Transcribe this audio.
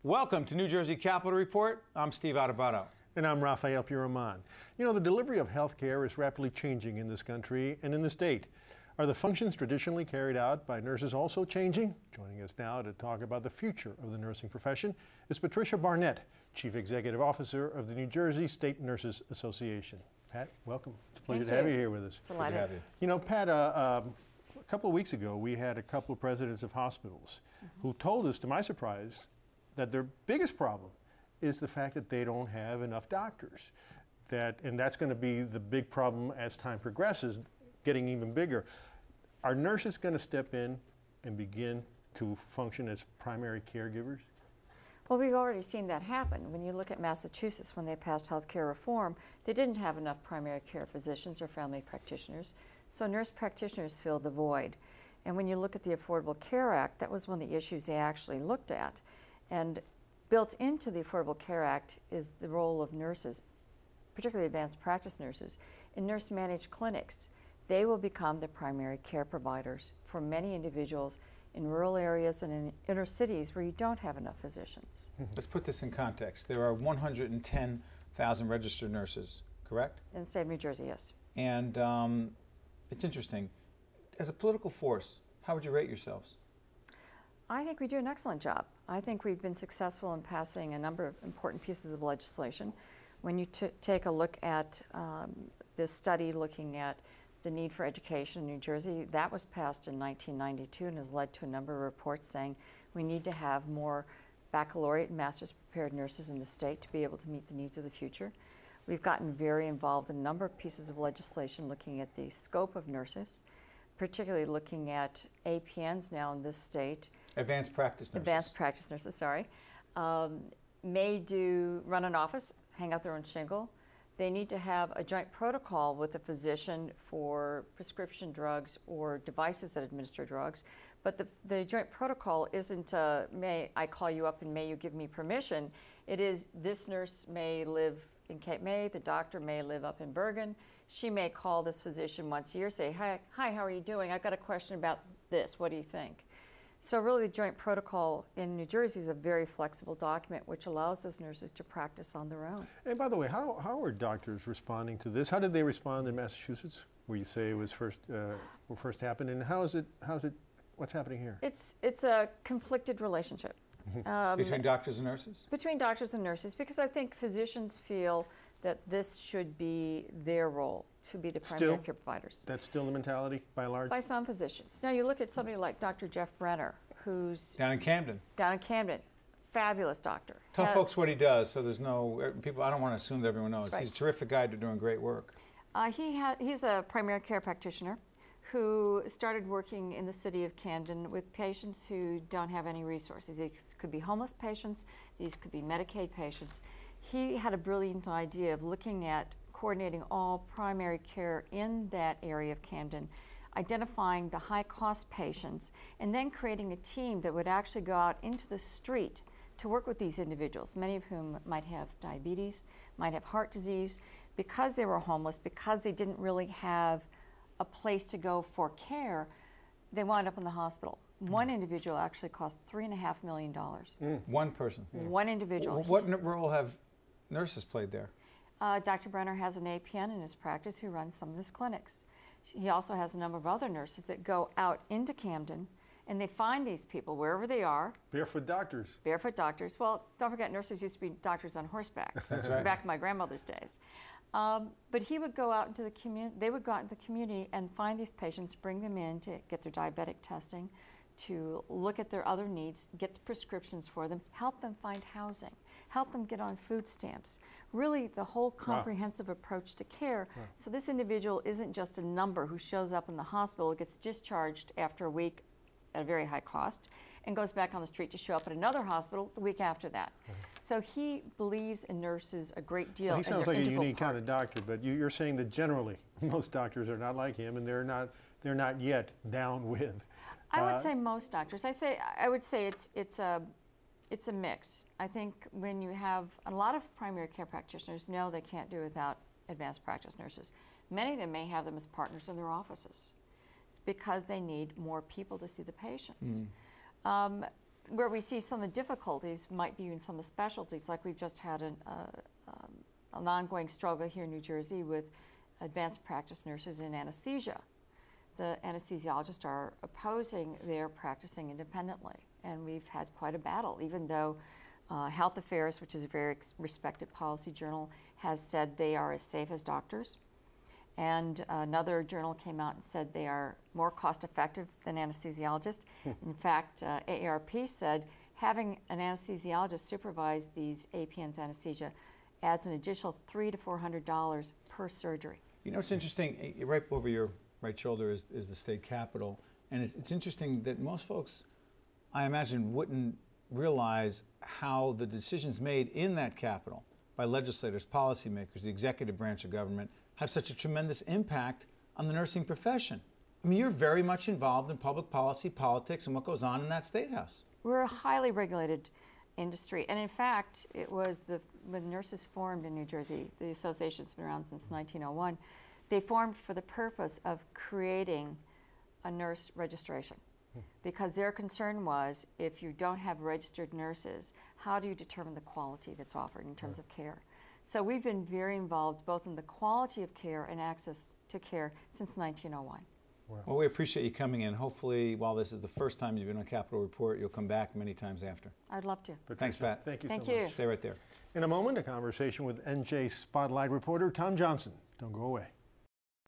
Welcome to New Jersey Capital Report. I'm Steve Adubato. And I'm Rafael Piraman. You know, the delivery of health care is rapidly changing in this country and in the state. Are the functions traditionally carried out by nurses also changing? Joining us now to talk about the future of the nursing profession is Patricia Barnett, Chief Executive Officer of the New Jersey State Nurses Association. Pat, welcome. It's a pleasure to have you here with us. Delighted to have you. You know, Pat, a couple of weeks ago, we had a couple of presidents of hospitals who told us, to my surprise, that their biggest problem is the fact that they don't have enough doctors. And that's going to be the big problem as time progresses, getting even bigger. Are nurses going to step in and begin to function as primary caregivers? Well, we've already seen that happen. When you look at Massachusetts, when they passed health care reform, they didn't have enough primary care physicians or family practitioners, so nurse practitioners filled the void. And when you look at the Affordable Care Act, that was one of the issues they actually looked at. And built into the Affordable Care Act is the role of nurses, particularly advanced practice nurses, in nurse-managed clinics. They will become the primary care providers for many individuals in rural areas and in inner cities where you don't have enough physicians. Let's put this in context. There are 110,000 registered nurses, correct? In the state of New Jersey, yes. And it's interesting. As a political force, how would you rate yourselves? I think we do an excellent job. I think we've been successful in passing a number of important pieces of legislation. When you take a look at this study looking at the need for education in New Jersey, that was passed in 1992 and has led to a number of reports saying we need to have more baccalaureate and master's prepared nurses in the state to be able to meet the needs of the future. We've gotten very involved in a number of pieces of legislation looking at the scope of nurses, particularly looking at APNs now in this state. Advanced practice nurses. Advanced practice nurses, sorry. May run an office, hang out their own shingle. They need to have a joint protocol with a physician for prescription drugs or devices that administer drugs. But the joint protocol isn't, may I call you up and may you give me permission. It is, this nurse may live in Cape May, the doctor may live up in Bergen. She may call this physician once a year, say, hi, how are you doing? I've got a question about this, what do you think? So really the joint protocol in New Jersey is a very flexible document which allows those nurses to practice on their own. And by the way, how are doctors responding to this? How did they respond in Massachusetts, where you say it was first happened, and what's happening here? It's a conflicted relationship. Between doctors and nurses? Between doctors and nurses, because I think physicians feel that this should be their role, to be the primary care providers. That's still the mentality, by and large? By some physicians. Now you look at somebody like Dr. Jeff Brenner, who's down in Camden. Down in Camden. Fabulous doctor. Tell folks what he does, so there's no, people, I don't want to assume that everyone knows. Right. He's a terrific guy doing great work. He's a primary care practitioner who started working in the city of Camden with patients who don't have any resources. These could be homeless patients, these could be Medicaid patients. He had a brilliant idea of looking at coordinating all primary care in that area of Camden, identifying the high-cost patients, and then creating a team that would actually go out into the street to work with these individuals, many of whom might have diabetes, might have heart disease. Because they were homeless, because they didn't really have a place to go for care, they wound up in the hospital. One individual actually cost $3.5 million. One person? One individual. What role have nurses played there? Dr. Brenner has an APN in his practice who runs some of his clinics. He also has a number of other nurses that go out into Camden and they find these people wherever they are. Barefoot doctors. Barefoot doctors. Well, don't forget, nurses used to be doctors on horseback. That's right. Back in my grandmother's days. But he would go out into the community, they would go out into the community and find these patients, bring them in to get their diabetic testing, to look at their other needs, get the prescriptions for them, help them find housing, help them get on food stamps. Really the whole comprehensive approach to care. So this individual isn't just a number who shows up in the hospital, gets discharged after a week at a very high cost, and goes back on the street to show up at another hospital the week after that. So he believes in nurses a great deal. Well, he sounds like a unique kind of doctor, but you're saying that generally most doctors are not like him, and they're not yet down with. I would say most doctors. I would say it's a mix. I think when you have a lot of primary care practitioners know they can't do without advanced practice nurses. Many of them may have them as partners in their offices. It's because they need more people to see the patients. where we see some of the difficulties might be in some of the specialties, like we've just had an ongoing struggle here in New Jersey with advanced practice nurses in anesthesia. The anesthesiologists are opposing their practicing independently, and we've had quite a battle, even though Health Affairs, which is a very respected policy journal, has said they are as safe as doctors. And another journal came out and said they are more cost-effective than anesthesiologists. In fact, AARP said having an anesthesiologist supervise these APNs anesthesia adds an additional $300 to $400 per surgery. You know, it's interesting, right over your right shoulder is the state capitol, and it's interesting that most folks, I imagine, wouldn't realize how the decisions made in that capitol by legislators, policymakers, the executive branch of government, have such a tremendous impact on the nursing profession. I mean, you're very much involved in public policy, politics, and what goes on in that state house. We're a highly regulated industry, and in fact, it was when nurses formed in New Jersey, the association's been around since 1901, they formed for the purpose of creating a nurse registration. Because their concern was, if you don't have registered nurses, how do you determine the quality that's offered in terms of care? So we've been very involved both in the quality of care and access to care since 1901. Wow. Well, we appreciate you coming in. Hopefully, while this is the first time you've been on Capitol Report, you'll come back many times after. I'd love to. Patricia, Thanks, Pat. Thank you Thank so you. much. Stay right there. In a moment, a conversation with NJ Spotlight reporter Tom Johnson. Don't go away.